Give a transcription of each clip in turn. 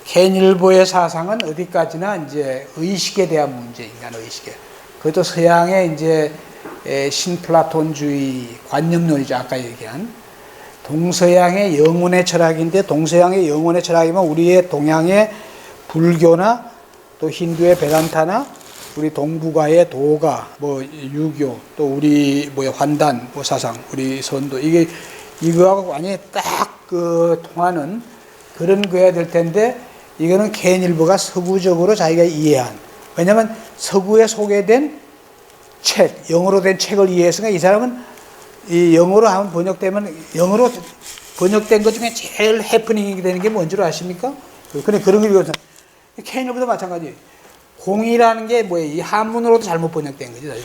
개인일보의 사상은 어디까지나 이제 의식에 대한 문제, 인간 의식에. 그것도 서양의 이제 신플라톤주의 관념론이죠. 아까 얘기한 동서양의 영혼의 철학인데, 동서양의 영혼의 철학이면 우리의 동양의 불교나 또 힌두의 베단타나 우리 동북아의 도가, 뭐 유교, 또 우리 뭐 환단, 뭐 사상, 우리 선도, 이게 이거하고 완전히 딱 그 통하는 그런 거야 될 텐데, 이거는 개인일보가 서구적으로 자기가 이해한, 왜냐하면 서구에 소개된 책, 영어로 된 책을 이해했으니까, 이 사람은 이 영어로 하면 번역되면, 영어로 번역된 것 중에 제일 해프닝이 되는 게 뭔지 아십니까? 그래, 그런 거 읽어서. 개인일보도 마찬가지. 공이라는 게 뭐예요? 이 한문으로도 잘못 번역된 거지, 사실.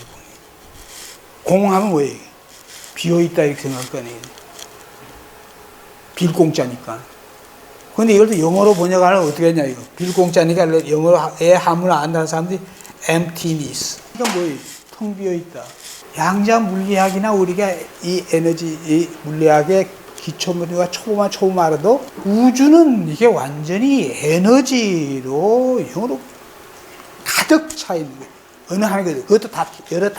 공하면 뭐예요? 비어있다 이렇게 생각할 거 아니에요. 빌공짜니까. 근데 이걸 또 영어로 번역하면 어떻게 했냐, 이거. 빌공짜니까 영어의 한문을 안다는 사람들이 emptiness. 그러니까 뭐예요? 텅 비어있다. 양자 물리학이나 우리가 이 에너지, 이 물리학의 기초문과 초보만 알아도 우주는 이게 완전히 에너지로 영어로 가득 차 있는 거예요. 어느 하나가 그것도 다 여러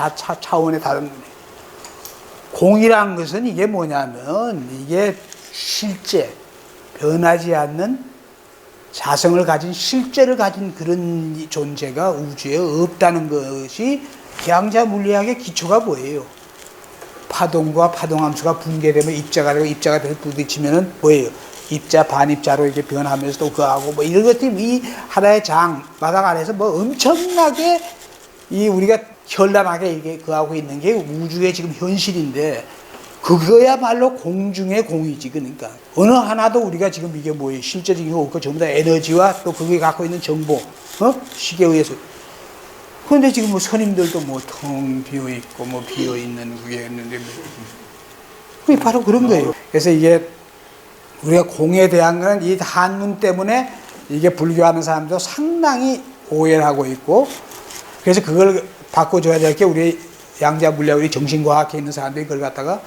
차원의 다른 거예요. 공이라는 것은 이게 뭐냐면, 이게 실제 변하지 않는 자성을 가진, 실제를 가진 그런 존재가 우주에 없다는 것이 양자 물리학의 기초가 뭐예요? 파동과 파동함수가 붕괴되면 입자가 되고, 입자가 돼서 부딪히면은 뭐예요? 입자, 반입자로 이렇게 변하면서 또 그하고 뭐 이런 것들이 이 하나의 마당 안에서 뭐 엄청나게 이 우리가 현란하게 이게 그하고 있는 게 우주의 지금 현실인데, 그거야말로 공중의 공이지. 그러니까 어느 하나도 우리가 지금 이게 뭐예요? 실제적인 거 없고 전부 다 에너지와 또 그게 갖고 있는 정보, 식에 의해서. 그런데 지금 뭐 스님들도 뭐 텅 비어 있고 뭐 비어 있는 그게 있는데, 그게 바로 그런 거예요. 그래서 이게 우리가 공에 대한 건 이 한문 때문에 이게 불교하는 사람도 상당히 오해를 하고 있고, 그래서 그걸 바꿔줘야 될 게 우리 양자 물리학, 우리 정신과학에 있는 사람들이 그걸 갖다가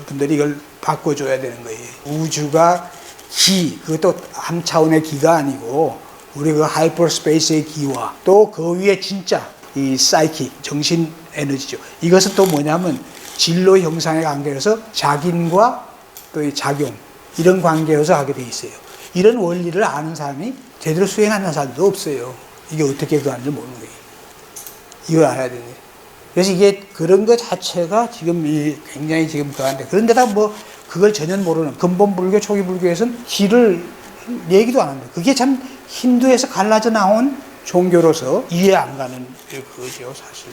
분들이 이걸 바꿔줘야 되는 거예요. 우주가 기, 그것도 한 차원의 기가 아니고 우리 그 하이퍼스페이스의 기와 또 그 위에 진짜 이 사이키, 정신 에너지죠. 이것은 또 뭐냐면 진로 형상의 관계에서 작인과 또 이 작용, 이런 관계에서 하게 돼 있어요. 이런 원리를 아는 사람이 제대로 수행하는 사람도 없어요. 이게 어떻게 그 하는지 모르는 거예요. 이걸 알아야 되는 거예요. 그래서 이게 그런 것 자체가 지금 굉장히 지금 그한데, 그런데다 뭐 그걸 전혀 모르는 근본 불교, 초기 불교에서는 길을 얘기도 안 합니다. 그게 참 힌두에서 갈라져 나온 종교로서 이해 안 가는 그거죠, 사실.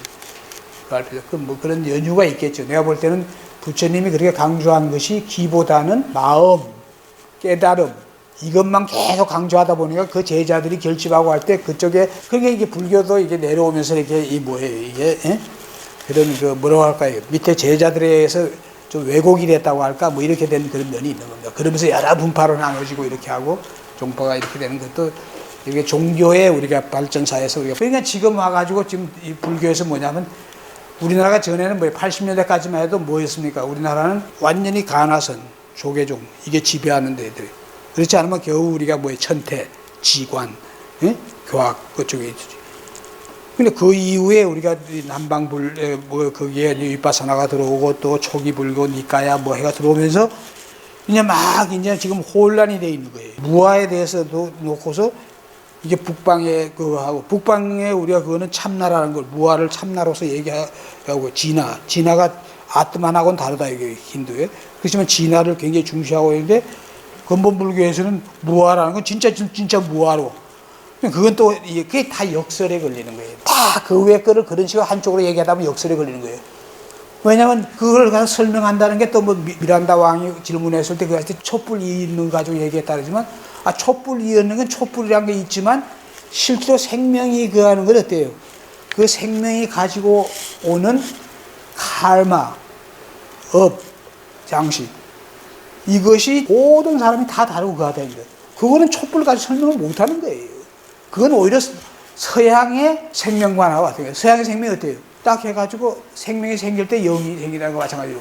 뭐 그런 연유가 있겠죠. 내가 볼 때는 부처님이 그렇게 강조한 것이 기보다는 마음, 깨달음, 이것만 계속 강조하다 보니까 그 제자들이 결집하고 할 때 그쪽에, 그러니까 이게 불교도 이게 내려오면서 이게 이 뭐예요, 이게, 그런 그 뭐라고 할까요? 밑에 제자들에 의해서 좀 왜곡이 됐다고 할까? 뭐 이렇게 된 그런 면이 있는 겁니다. 그러면서 여러 분파로 나눠지고 이렇게 하고 종파가 이렇게 되는 것도 이게 종교의 우리가 발전사에서 우리가, 그러니까 지금 와가지고 지금 이 불교에서 뭐냐면, 우리나라가 전에는 뭐 80년대까지만 해도 뭐였습니까? 우리나라는 완전히 가나선, 조계종, 이게 지배하는 데들. 그렇지 않으면 겨우 우리가 뭐 천태, 지관, 교학 그쪽에 있지. 근데 그 이후에 우리가 남방불 뭐 거기에 위파사나가 들어오고 또 초기 불교 니까야 뭐 해가 들어오면서 이제 막 이제 지금 혼란이 돼 있는 거예요. 무아에 대해서도 놓고서 이게 북방에 그하고, 북방에 우리가 그거는 참나라는 걸, 무아를 참나로서 얘기하고, 진화가 아트만하고는 다르다, 이게 힌두에. 그렇지만 진화를 굉장히 중시하고 있는데, 근본 불교에서는 무아라는 건 진짜 무아로. 그건 또 그게 다 역설에 걸리는 거예요. 다 그 위에 거를 그런 식으로 한쪽으로 얘기하다 보면 역설에 걸리는 거예요. 왜냐하면 그걸 가서 설명한다는 게 또 뭐 미란다 왕이 질문했을 때 그한테 촛불 이있는 가지고 얘기했다 그러지만, 촛불 이었는 건 촛불이란 게 있지만 실제로 생명이 그 하는 건 어때요? 그 생명이 가지고 오는 칼마, 업, 장식, 이것이 모든 사람이 다 다르고 그가 되는 거예요. 그거는 촛불 가지고 설명을 못 하는 거예요. 그건 오히려 서양의 생명관하고 같은 거예요. 서양의 생명이 어때요? 딱 해가지고 생명이 생길 때 영이 생기다는 거 마찬가지로.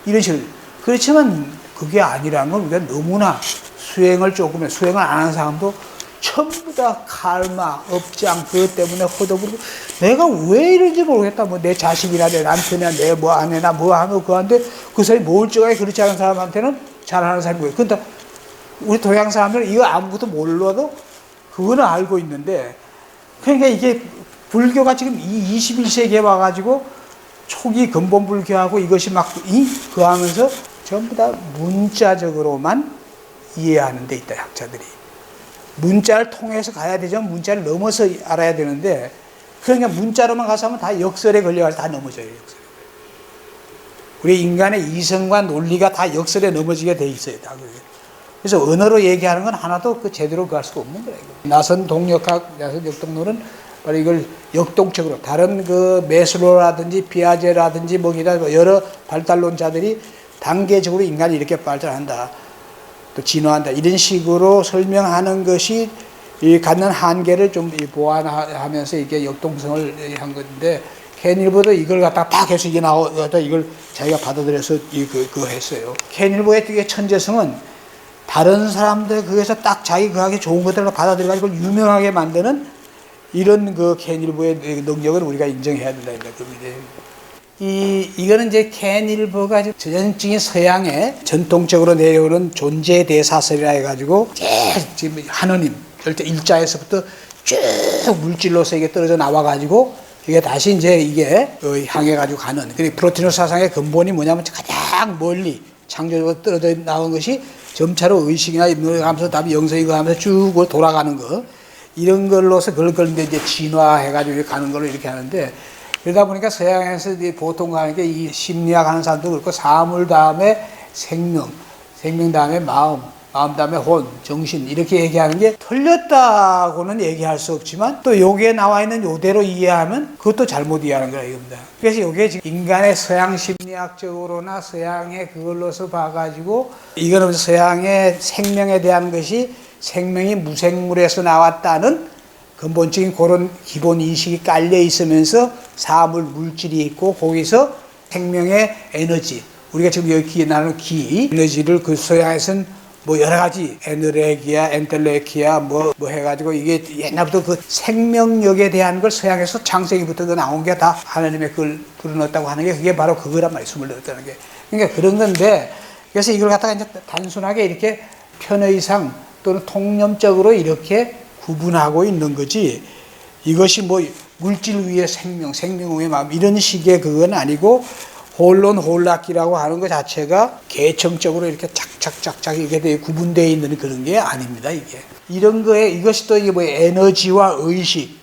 이런 식으로. 그렇지만 그게 아니라는 건 우리가 너무나 수행을 안 하는 사람도 전부 다 칼마, 업장, 그것 때문에 허덕이고, 내가 왜 이런지 모르겠다. 뭐 내 자식이나 내 남편이나 내 뭐 아내나 뭐 하면 그한테 그 사람이 멀쩡하게 그렇지 않은 사람한테는 잘하는 사람이 뭐예요. 근데 우리 동양 사람들은 이거 아무것도 몰라도 그거는 알고 있는데, 그러니까 이게 불교가 지금 이 21세기에 와가지고 초기 근본 불교하고 이것이 막 그 하면서 전부 다 문자적으로만 이해하는 데 있다, 학자들이. 문자를 통해서 가야 되지만 문자를 넘어서 알아야 되는데, 그러니까 문자로만 가서 하면 다 역설에 걸려가지고 다 넘어져요, 역설에. 우리 인간의 이성과 논리가 다 역설에 넘어지게 돼 있어요, 다. 그래서 언어로 얘기하는 건 하나도 그 제대로 갈 수가 없는 거예요. 나선 동력학, 나선 역동론은 바로 이걸 역동적으로 다른 그 메슬로라든지 피아제라든지 뭐 여러 발달론자들이 단계적으로 인간이 이렇게 발달한다, 또 진화한다, 이런 식으로 설명하는 것이 이 갖는 한계를 좀 보완하면서 이게 역동성을 한 건데, 켄일보도 이걸 갖다가 딱 해서 이게 나와서 이걸 자기가 받아들여서 그거 했어요. 켄일보의 천재성은 다른 사람들 거기서 딱 자기 그하게 좋은 것들을 받아들여가지고 유명하게 만드는 이런 그 켄일보의 능력을 우리가 인정해야 된다. 이거는 이제 켄일보가 전형적인 서양의 전통적으로 내려오는 존재 대사설이라 해가지고 지금 하느님 일자에서부터 쭉 물질로서 이게 떨어져 나와가지고 이게 다시 이제 이게 향해가지고 가는. 그리고 프로티노 사상의 근본이 뭐냐면 가장 멀리 창조적으로 떨어져 나온 것이 점차로 의식이나 하면서 다음에 영성이고 하면서 쭉 돌아가는 거. 이런 걸로서 그걸 이제 진화해가지고 가는 걸로 이렇게 하는데, 그러다 보니까 서양에서 보통 가는 게 이 심리학 하는 사람도 그렇고, 사물 다음에 생명, 생명 다음에 마음, 마음 다음에 혼, 정신, 이렇게 얘기하는 게 틀렸다고는 얘기할 수 없지만, 또 여기에 나와 있는 요대로 이해하면 그것도 잘못 이해하는 거라 이겁니다. 그래서 이게 지금 인간의 서양 심리학적으로나 서양의 그걸로서 봐가지고, 이거는 서양의 생명에 대한 것이 생명이 무생물에서 나왔다는 근본적인 그런 기본 인식이 깔려 있으면서 사물, 물질이 있고, 거기서 생명의 에너지, 우리가 지금 여기 나누는 기, 에너지를 그 서양에서는 뭐 여러 가지 에너레기아, 엔텔레키아 뭐 해가지고 이게 옛날부터 그 생명력에 대한 걸 서양에서 창세기부터 나온 게 다 하나님의 그걸 불어넣었다고 하는 게 그게 바로 그거란 말이에요. 숨을 넣었다는 게. 그러니까 그런 건데, 그래서 이걸 갖다가 이제 단순하게 이렇게 편의상 또는 통념적으로 이렇게 구분하고 있는 거지, 이것이 뭐 물질 위에 생명, 생명 위에 마음, 이런 식의 그건 아니고, 홀론 홀락기라고 하는 것 자체가 계층적으로 이렇게 착착착착 이렇게 구분되어 있는 그런 게 아닙니다, 이게. 이런 거에, 이것이 또 이게 뭐 에너지와 의식,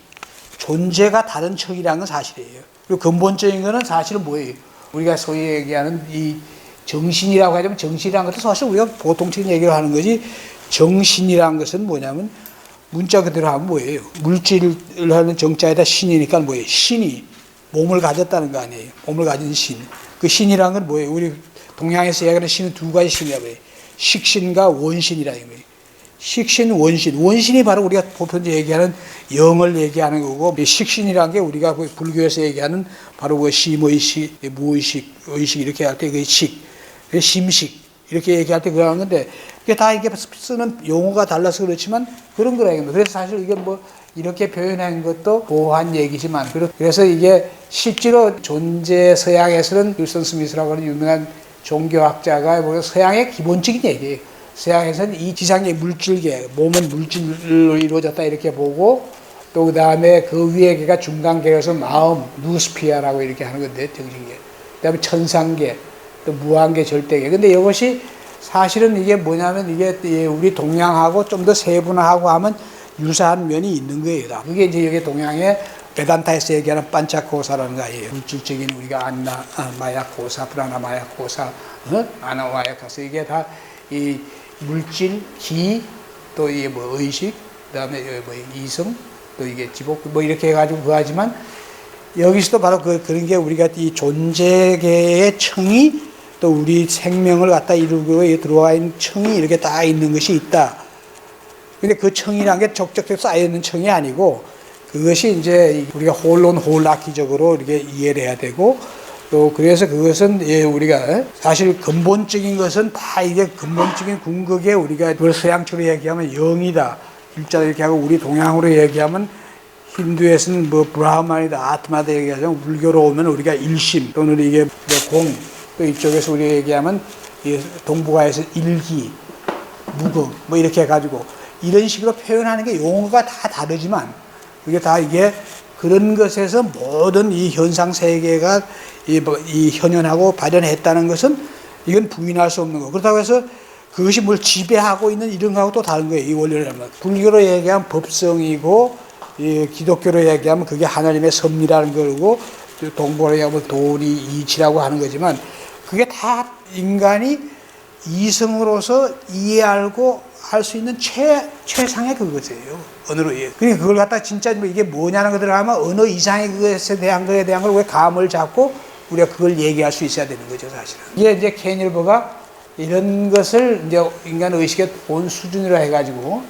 존재가 다른 척이라는 건 사실이에요. 그리고 근본적인 거는 사실은 뭐예요? 우리가 소위 얘기하는 이 정신이라고 하자면, 정신이라는 것도 사실 우리가 보통적인 얘기를 하는 거지, 정신이라는 것은 뭐냐면, 문자 그대로 하면 뭐예요? 물질을 하는 정자에다 신이니까 뭐예요? 신이 몸을 가졌다는 거 아니에요? 몸을 가진 신. 그 신이라는 건 뭐예요? 우리 동양에서 얘기하는 신은 두 가지 신이라고 해요. 식신과 원신이라는 거예요. 식신, 원신. 원신이 바로 우리가 보통 얘기하는 영을 얘기하는 거고, 식신이라는 게 우리가 불교에서 얘기하는 바로 그 심의식, 무의식, 의식 이렇게 할 때 그 식, 심식 이렇게 얘기할 때 그러는 건데, 그게 다 이게 쓰는 용어가 달라서 그렇지만 그런 거라는 거예요. 그래서 사실 이게 뭐 이렇게 표현한 것도 고한 얘기지만, 그래서 이게 실제로 존재 서양에서는 윌슨 스미스라고 하는 유명한 종교학자가 서양의 기본적인 얘기예요. 서양에서는 이 지상의 물질계, 몸은 물질로 이루어졌다 이렇게 보고, 또 그 다음에 그 위에 개가 중간계에서 마음, 누스피아라고 이렇게 하는 건데, 정신계. 그 다음에 천상계, 또 무한계, 절대계. 근데 이것이 사실은 이게 뭐냐면, 이게 우리 동양하고 좀 더 세분화하고 하면 유사한 면이 있는 거예요. 그게 이제 여기 동양의 베단타에서 얘기하는 반차코사라는 거예요. 물질적인 우리가 안나, 마야코사, 프라나 마야코사, 아나 마야코사, 이게 다 이 물질, 기, 또 이게 뭐 의식, 그다음에 뭐 이성, 또 이게 지복, 뭐 이렇게 해가지고 그하지만, 여기서도 바로 그런 게 우리가 이 존재계의 청이, 또 우리 생명을 갖다 이루고 들어와 있는 청이 이렇게 다 있는 것이 있다. 근데 그 청이라는 게 적적적 쌓여있는 청이 아니고, 그것이 이제 우리가 홀론 홀락기적으로 이렇게 이해를 해야 되고, 또 그래서 그것은 우리가 사실 근본적인 것은 다 이게 근본적인 궁극에 우리가 그걸 서양처럼 얘기하면 영이다. 일자 이렇게 하고 우리 동양으로 얘기하면 힌두에서는 뭐 브라흐만이다 아트마다 얘기하자면 불교로 오면 우리가 일심 또는 이게 공 또 이쪽에서 우리가 얘기하면 동북아에서 일기 무거 뭐 이렇게 해가지고 이런 식으로 표현하는 게 용어가 다 다르지만 이게 다 이게 그런 것에서 모든 이 현상 세계가 이 현현하고 발현했다는 것은 이건 부인할 수 없는 거. 그렇다고 해서 그것이 뭘 지배하고 있는 이런 거하고 또 다른 거예요. 이 원리라면. 불교로 얘기하면 법성이고 이 기독교로 얘기하면 그게 하나님의 섭리라는 거고 동북아로 얘기하면 도리 이치라고 하는 거지만 그게 다 인간이 이성으로서 이해하고 할 수 있는 최상의 그것이에요. 언어로 이해. 그러니까 그걸 갖다 진짜 뭐 이게 뭐냐는 거 들어가면 언어 이상의 그것에 대한 거에 대한 걸 왜 감을 잡고 우리가 그걸 얘기할 수 있어야 되는 거죠, 사실은. 이게 이제 케닐버가 이런 것을 이제 인간 의식의 본 수준으로 해가지고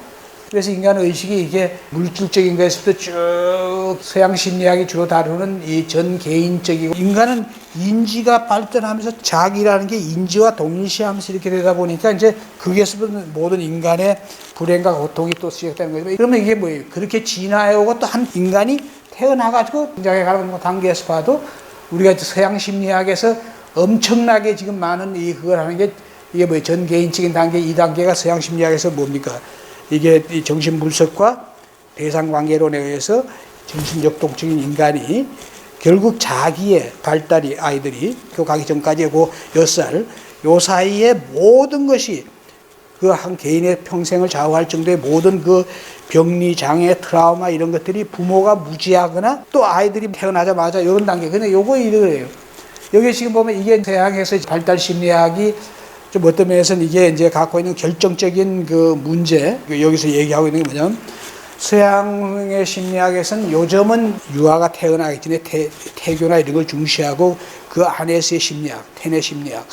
그래서 인간 의식이 이게 물질적인 것에서부터 쭉 서양 심리학이 주로 다루는 이 전 개인적이고 인간은 인지가 발전하면서 자기라는 게 인지와 동일시하면서 이렇게 되다 보니까 이제 거기에서부터 모든 인간의 불행과 고통이 또 시작되는 거죠. 그러면 이게 뭐예요? 그렇게 진화해오고 또 한 인간이 태어나가지고 등장해 가는 단계에서 봐도 우리가 서양 심리학에서 엄청나게 지금 많은 그걸 하는 게 이게 뭐예요? 전 개인적인 단계, 이 단계가 서양 심리학에서 뭡니까? 이게 이 정신분석과 대상관계론에 의해서 정신역동적인 인간이 결국 자기의 발달이 아이들이 가기 전까지 그 6살 요 사이에 모든 것이 그 한 개인의 평생을 좌우할 정도의 모든 그 병리, 장애, 트라우마 이런 것들이 부모가 무지하거나 또 아이들이 태어나자마자 이런 단계. 근데 요거 이래요. 여기 지금 보면 이게 서양에서 발달 심리학이 좀 어떤 면에서는 이게 이제 갖고 있는 결정적인 그 문제, 여기서 얘기하고 있는 게 뭐냐면, 서양의 심리학에서는 요즘은 유아가 태어나기 전에 태교나 이런 걸 중시하고 그 안에서의 심리학, 태내 심리학,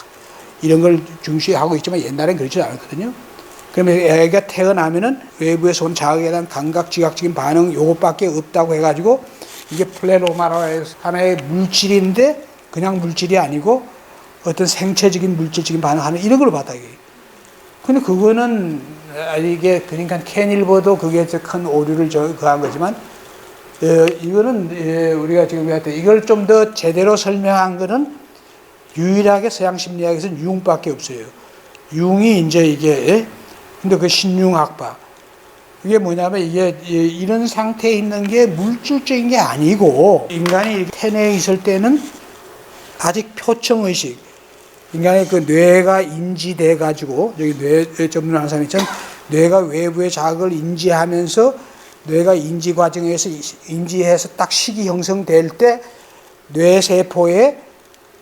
이런 걸 중시하고 있지만 옛날엔 그렇지 않았거든요. 그러면 애가 태어나면은 외부에서 온 자극에 대한 감각, 지각적인 반응 요것밖에 없다고 해가지고 이게 플레노마라고 해서 하나의 물질인데 그냥 물질이 아니고 어떤 생체적인 물질적인 반응하는 이런 걸 봤다 이게. 근데 그거는 이게 그러니까 케닐버도 그게 큰 오류를 그한 거지만 이거는 우리가 지금 이걸 좀 더 제대로 설명한 거는 유일하게 서양 심리학에서는 융밖에 없어요. 융이 이제 이게 근데 그 신융학파 이게 뭐냐면 이게 이런 상태에 있는 게 물질적인 게 아니고 인간이 태내에 있을 때는 아직 표층의식 인간의 그 뇌가 인지돼 가지고 여기 뇌 전문하는 사람이 있잖아요. 뇌가 외부의 자극을 인지하면서 뇌가 인지 과정에서 인지해서 딱 식이 형성될 때 뇌세포에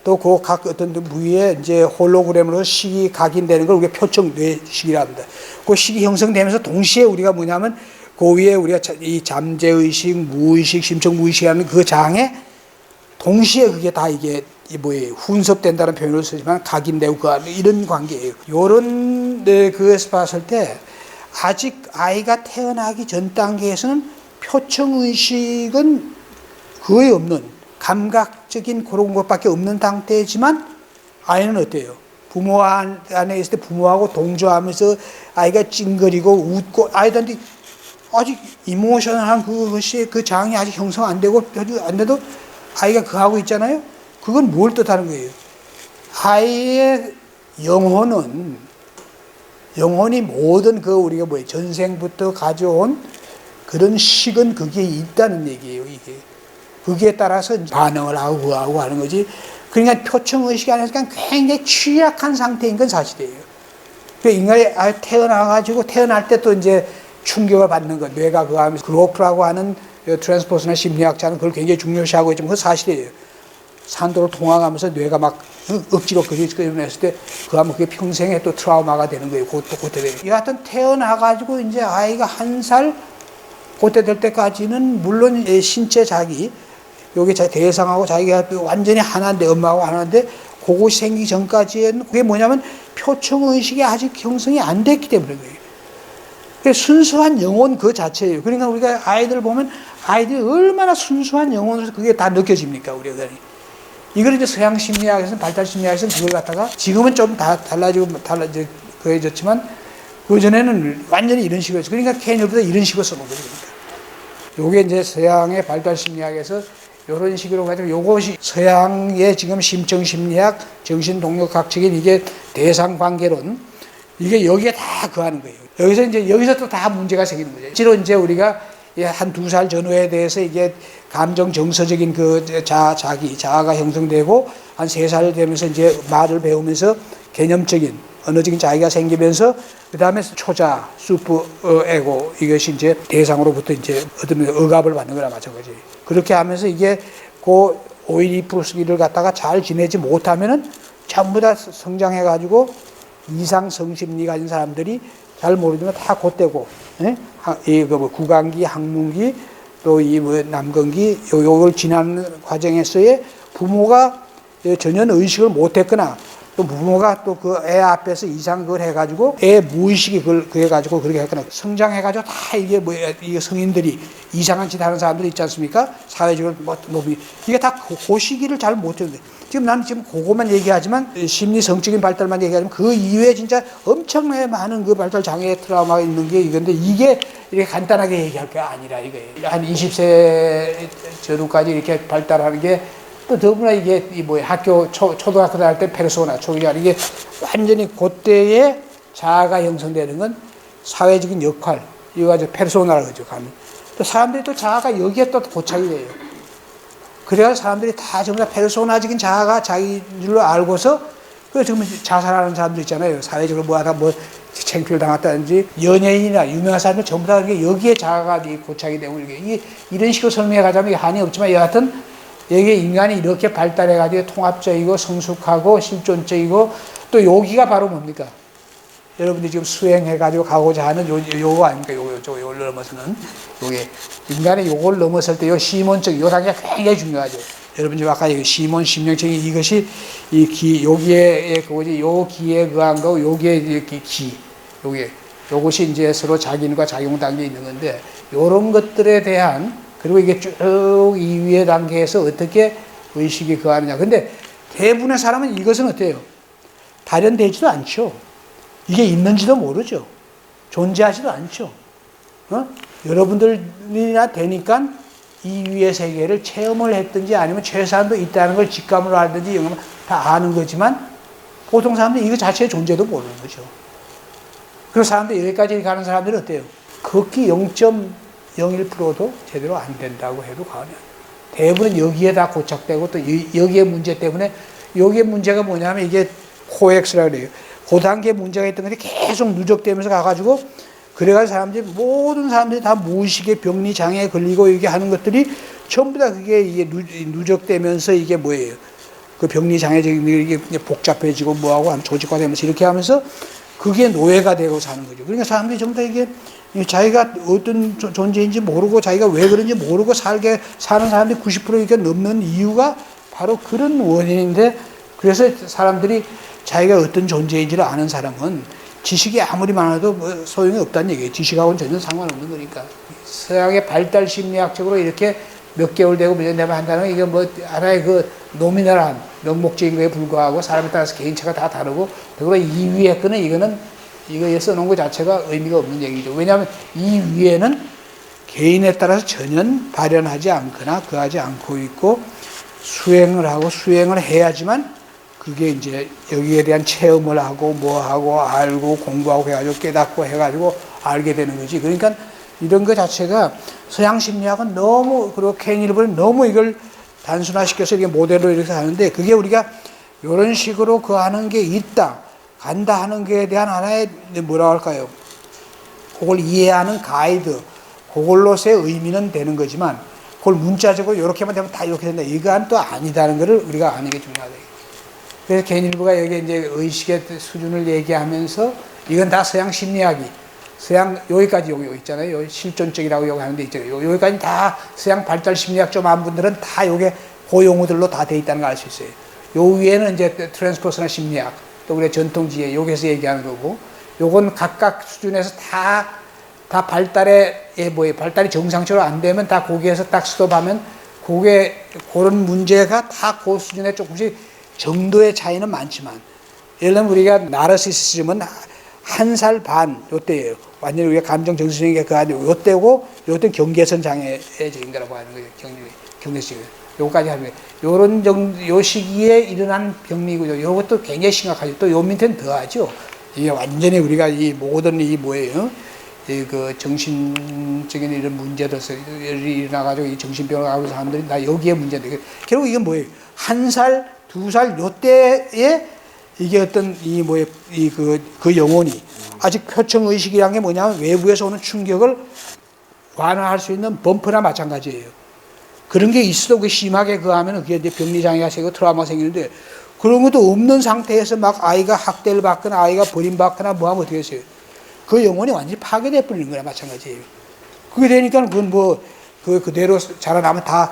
또 그 각 어떤 부위에 이제 홀로그램으로 식이 각인되는 걸 우리가 표층 뇌식이라 합니다. 그 식이 형성되면서 동시에 우리가 뭐냐면 그 위에 우리가 이 잠재의식, 무의식, 심층무의식이라는 그 장에 동시에 그게 다 이게 뭐예요? 훈섭된다는 표현을 쓰지만 각인되고 그 이런 관계예요. 요런 그에서 봤을 때 아직 아이가 태어나기 전 단계에서는 표층의식은 거의 없는 감각적인 그런 것밖에 없는 상태지만 아이는 어때요? 부모 안에 있을 때 부모하고 동조하면서 아이가 찡거리고 웃고 아이들한테 아직 이모셔널한 그것이 그 장이 아직 형성 안 되고 안 돼도 아이가 그거 하고 있잖아요. 그건 뭘 뜻하는 거예요? 아이의 영혼이 모든 그 우리가 뭐예요? 전생부터 가져온 그런 식은 그게 있다는 얘기예요. 이게 거기에 따라서 반응을 하고 하는 거지. 그러니까 표층의식이 안에서 그냥 굉장히 취약한 상태인 건 사실이에요. 그러니까 인간이 태어나가지고 태어날 때 또 이제 충격을 받는 것. 뇌가 그거 하면서 그로프라고 하는 트랜스퍼스나 심리학자는 그걸 굉장히 중요시하고 있지만 그건 사실이에요. 산도를 통화하면서 뇌가 막 억지로 그려냈을 때 그 하면 그게 평생에 또 트라우마가 되는 거예요. 그때 되는. 이 같은 태어나가지고 이제 아이가 1살 그때 될 때까지는 물론 신체 자기 여기 대상하고 자기가 완전히 하나인데 엄마하고 하나인데 그것이 생기기 전까지는 그게 뭐냐면 표층의식이 아직 형성이 안 됐기 때문에 그래요. 순수한 영혼 그 자체예요. 그러니까 우리가 아이들 보면 아이들이 얼마나 순수한 영혼으로서 그게 다 느껴집니까 우리가. 이걸 이제 서양 심리학에서는 발달 심리학에서는 그걸 갖다가 지금은 좀 다 달라지고 그해졌지만 그전에는 완전히 이런 식으로 했어요. 그러니까 케인일보다 이런 식으로 써본 거죠. 그러니까. 요게 이제 서양의 발달 심리학에서 이런 식으로 가지고 요것이 서양의 지금 심정심리학, 정신동력학적인 이게 대상관계론, 이게 여기에 다 거하는 거예요. 여기서 이제 여기서 또 다 문제가 생기는 거죠. 실제로 이제 우리가 한 2살 전후에 대해서 이게 감정 정서적인 그 자아가 형성되고 한 3살 되면서 이제 말을 배우면서 개념적인 언어적인 자기가 생기면서 그 다음에 초자, 슈퍼 에고, 이것이 이제 대상으로부터 이제 어떤 억압을 받는 거나 마찬가지. 그렇게 하면서 이게 그 오이디푸스기를 갖다가 잘 지내지 못하면은 전부 다 성장해가지고 이상 성심리 가진 사람들이 잘 모르지만 다 곧대고, 뭐 구강기, 항문기, 또 이 뭐 남근기, 요걸 지나는 과정에서의 부모가 전혀 의식을 못했거나 또 부모가 또 그 애 앞에서 이상 그걸 해가지고 애 무의식이 그걸 해가지고 그렇게 했거나 성장해가지고 다 이게 뭐 이게 성인들이 이상한 짓 하는 사람들 있지 않습니까? 사회적으로 뭐 이게 다 그 시기를 잘 못했는데 지금 나는 지금 그것만 얘기하지만 심리 성적인 발달만 얘기하지만 그 이외에 진짜 엄청나게 많은 그 발달 장애 트라우마가 있는 게 이건데 이게 이렇게 간단하게 얘기할 게 아니라 이거예요. 한 20세 전후까지 이렇게 발달하는 게 또 더구나 이게 학교 초등학교 다닐 때 페르소나 초기자 이게 완전히 그때에 자아가 형성되는 건 사회적인 역할 이거 가지고 페르소나라고 그러죠. 또 사람들이 또 자아가 여기에 또 고착이 돼요. 그래야 사람들이 다 전부 다 페르소나적인 자아가 자기들로 알고서 그 지금 자살하는 사람들 있잖아요. 사회적으로 뭐하다 뭐 창피를 당했다든지 연예인이나 유명한 사람들 전부 다 여기에 자아가 고착이 되고 이런 식으로 설명해 가자면 한이 없지만 여하튼 여기 인간이 이렇게 발달해가지고 통합적이고 성숙하고 실존적이고 또 여기가 바로 뭡니까? 여러분들이 지금 수행해가지고 가고자 하는 요거 아닙니까? 요걸 넘어서는 요게 인간이 요걸 넘어설 때 요 시몬적 요 단계가 굉장히 중요하죠. 여러분 지금 아까 시몬 심령적인 이것이 여기에 그거지 요 기에 의한 거 요게 요것이 이제 서로 작용과 작용 단계에 있는 건데 요런 것들에 대한 그리고 이게 쭉 이 위의 단계에서 어떻게 의식이 거하느냐. 근데 대부분의 사람은 이것은 어때요? 발현되지도 않죠. 이게 있는지도 모르죠. 존재하지도 않죠. 여러분들이나 되니까 이 위의 세계를 체험을 했든지 아니면 최소한도 있다는 걸 직감으로 알든지 이런 다 아는 거지만 보통 사람들이 이거 자체의 존재도 모르는 거죠. 그리고 사람들이 여기까지 가는 사람들은 어때요? 극히 0.01%도 제대로 안 된다고 해도 과언이 아니에요. 대부분 여기에 다 고착되고 또 여기에 문제 때문에 여기에 문제가 뭐냐면 이게 코엑스라고 그래요. 그 단계에 문제가 있던 것이 계속 누적되면서 가가지고 그래가지고 모든 사람들이 다 무의식의 병리 장애에 걸리고 이게 하는 것들이 전부 다 그게 이게 누적되면서 이게 뭐예요? 그 병리 장애적인 이게 복잡해지고 뭐하고 조직화되면서 이렇게 하면서 그게 노예가 되고 사는 거죠. 그러니까 사람들이 전부 다 이게 자기가 어떤 존재인지 모르고 자기가 왜 그런지 모르고 사는 사람들이 90% 이렇게 넘는 이유가 바로 그런 원인인데 그래서 사람들이 자기가 어떤 존재인지를 아는 사람은 지식이 아무리 많아도 뭐 소용이 없다는 얘기예요. 지식하고는 전혀 상관없는 거니까. 서양의 발달 심리학적으로 이렇게 몇 개월 되고 몇 년 되면 한다는 건 이게 뭐 하나의 그 노미널한 명목적인 거에 불과하고 사람에 따라서 개인차가 다 다르고 그리고 이 위에 거는 이거에 써놓은 것 자체가 의미가 없는 얘기죠. 왜냐하면 이 위에는 개인에 따라서 전혀 발현하지 않거나 거하지 않고 있고 수행을 해야지만 그게 이제 여기에 대한 체험을 하고 뭐하고 알고 공부하고 해가지고 깨닫고 해가지고 알게 되는 거지. 그러니까 이런 것 자체가 서양 심리학은 너무 그리고 케인일보는 너무 이걸 단순화시켜서 이렇게 모델로 이렇게 하는데 그게 우리가 이런 식으로 그 하는 게 있다 간다 하는 것에 대한 하나의 뭐라고 할까요? 그걸 이해하는 가이드 그걸로서의 의미는 되는 거지만 그걸 문자적으로 이렇게만 되면 다 이렇게 된다. 이건 또 아니다는 것을 우리가 아는 게 중요하다. 그래서 케인일보가 여기 이제 의식의 수준을 얘기하면서 이건 다 서양 심리학이 여기까지 여기 있잖아요. 실존적이라고 여기 하는 데 있잖아요. 여기까지 다 서양 발달 심리학 좀 한 분들은 다 요게 그 용어들로 다 돼 있다는 걸 알 수 있어요. 요 위에는 이제 트랜스퍼스널 심리학 또 그래 전통지혜 여기서 얘기하는 거고 요건 각각 수준에서 다 발달이 정상적으로 안 되면 다 거기에서 딱 스톱하면 그런 문제가 다 그 수준에 조금씩 정도의 차이는 많지만 예를 들면 우리가 나르시시즘은 한 살 반 요때예요. 완전히 우리가 감정 정신적인 그 아니고 요때고 요때 경계선 장애적인 거라고 하는 거예요. 경계식. 요까지 하는 거예요. 요런 요 시기에 일어난 병리고요. 요것도 굉장히 심각하죠. 또 요 밑에는 더하죠. 이게 완전히 우리가 이 모든 이 뭐예요? 이 그 정신적인 이런 문제들이 일어나가지고 이 정신병을 앓는 사람들이 다 여기에 문제인데 결국 이건 뭐예요? 한 살, 두 살 요때에 이게 어떤 이 뭐예요? 그 영혼이 아직 표청 의식이라는 게 뭐냐면 외부에서 오는 충격을 완화할 수 있는 범퍼나 마찬가지예요. 그런 게 있어도 그 심하게 하면은 그게 이제 병리장애가 생기고 트라우마 생기는데 그런 것도 없는 상태에서 막 아이가 학대를 받거나 아이가 버림받거나 뭐 하면 어떻게 했어요? 그 영혼이 완전히 파괴돼 버리는 거나 마찬가지예요. 그게 되니까 그건 뭐 그대로 자라나면 다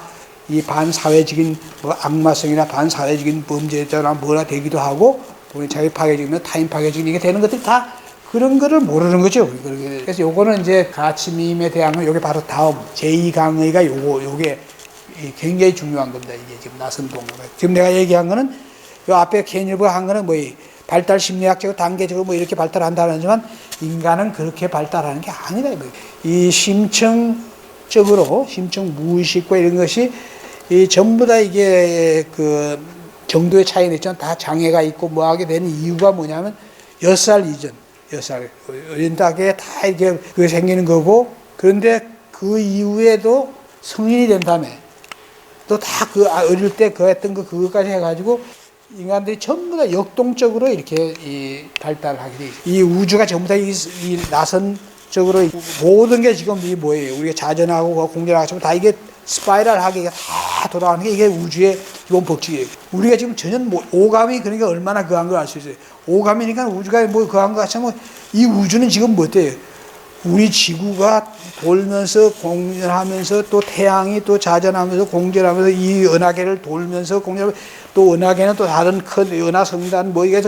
이 반사회적인 뭐 악마성이나 반사회적인 범죄자나 뭐나 되기도 하고 본인 자기 파괴적이면 타인 파괴적인 이게 되는 것들이 다 그런 거를 모르는 거죠. 그래서 요거는 이제 가치밈에 대한 건 요게 바로 다음 제2강의가 요게 굉장히 중요한 겁니다. 이게 지금 나선동. 지금 내가 얘기한 거는 요 앞에 케인일브가 한 거는 뭐 발달 심리학적으로 단계적으로 뭐 이렇게 발달한다는 하지만 인간은 그렇게 발달하는 게 아니다. 이 심층적으로 심층 무의식과 이런 것이 이 전부 다 이게 그 정도의 차이는 있지만 다 장애가 있고 뭐 하게 되는 이유가 뭐냐면 6살 이전, 6살 어린다게 다 이게 그게 생기는 거고 그런데 그 이후에도 성인이 된 다음에 또 다 그 어릴 때 그 했던 거 그것까지 해가지고 인간들이 전부 다 역동적으로 이렇게 이 발달을 하게 돼 있어요. 이 우주가 전부 다 이 나선적으로 모든 게 지금 이 뭐예요? 우리가 자전하고 공전하고 다 이게 스파이럴하게 다 돌아가는 게 이게 우주의 기본 법칙이에요. 우리가 지금 전혀 뭐 오감이 그러니까 얼마나 그한 걸 알 수 있어요. 오감이니까 우주가 뭐 그한 것 같으면 이 우주는 지금 뭐 어때요? 우리 지구가 돌면서 공전하면서 또 태양이 또 자전하면서 공전하면서 이 은하계를 돌면서 공전하면서 또 은하계는 또 다른 큰 은하성단 뭐 이게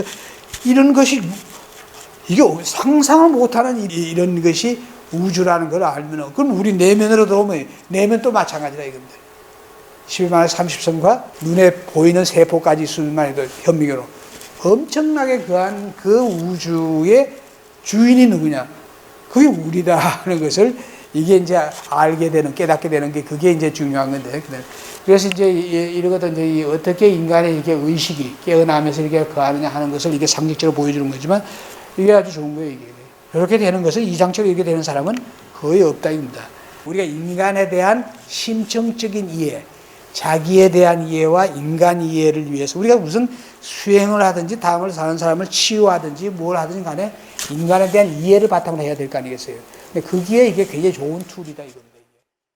이런 것이 이게 상상을 못하는 이런 것이 우주라는 걸 알면 그럼 우리 내면으로 들어오면 내면도 마찬가지다 이겁니다. 11만의 30선과 눈에 보이는 세포까지 수만 해도 현미경으로 엄청나게 그한 그 우주의 주인이 누구냐? 그게 우리다 하는 것을 이게 이제 알게 되는 깨닫게 되는 게 그게 이제 중요한 건데 그래서 이제 이러거든 이제 어떻게 인간의 이렇게 의식이 깨어나면서 이렇게 거하느냐 하는 것을 이게 상징적으로 보여주는 거지만 이게 아주 좋은 거예요 이게. 이렇게 되는 것은 이상적으로 이렇게 되는 사람은 거의 없다 입니다. 우리가 인간에 대한 심층적인 이해, 자기에 대한 이해와 인간 이해를 위해서 우리가 무슨 수행을 하든지 다음을 사는 사람을 치유하든지 뭘 하든지 간에 인간에 대한 이해를 바탕으로 해야 될 거 아니겠어요. 근데 거기에 이게 굉장히 좋은 툴이다 이겁니다.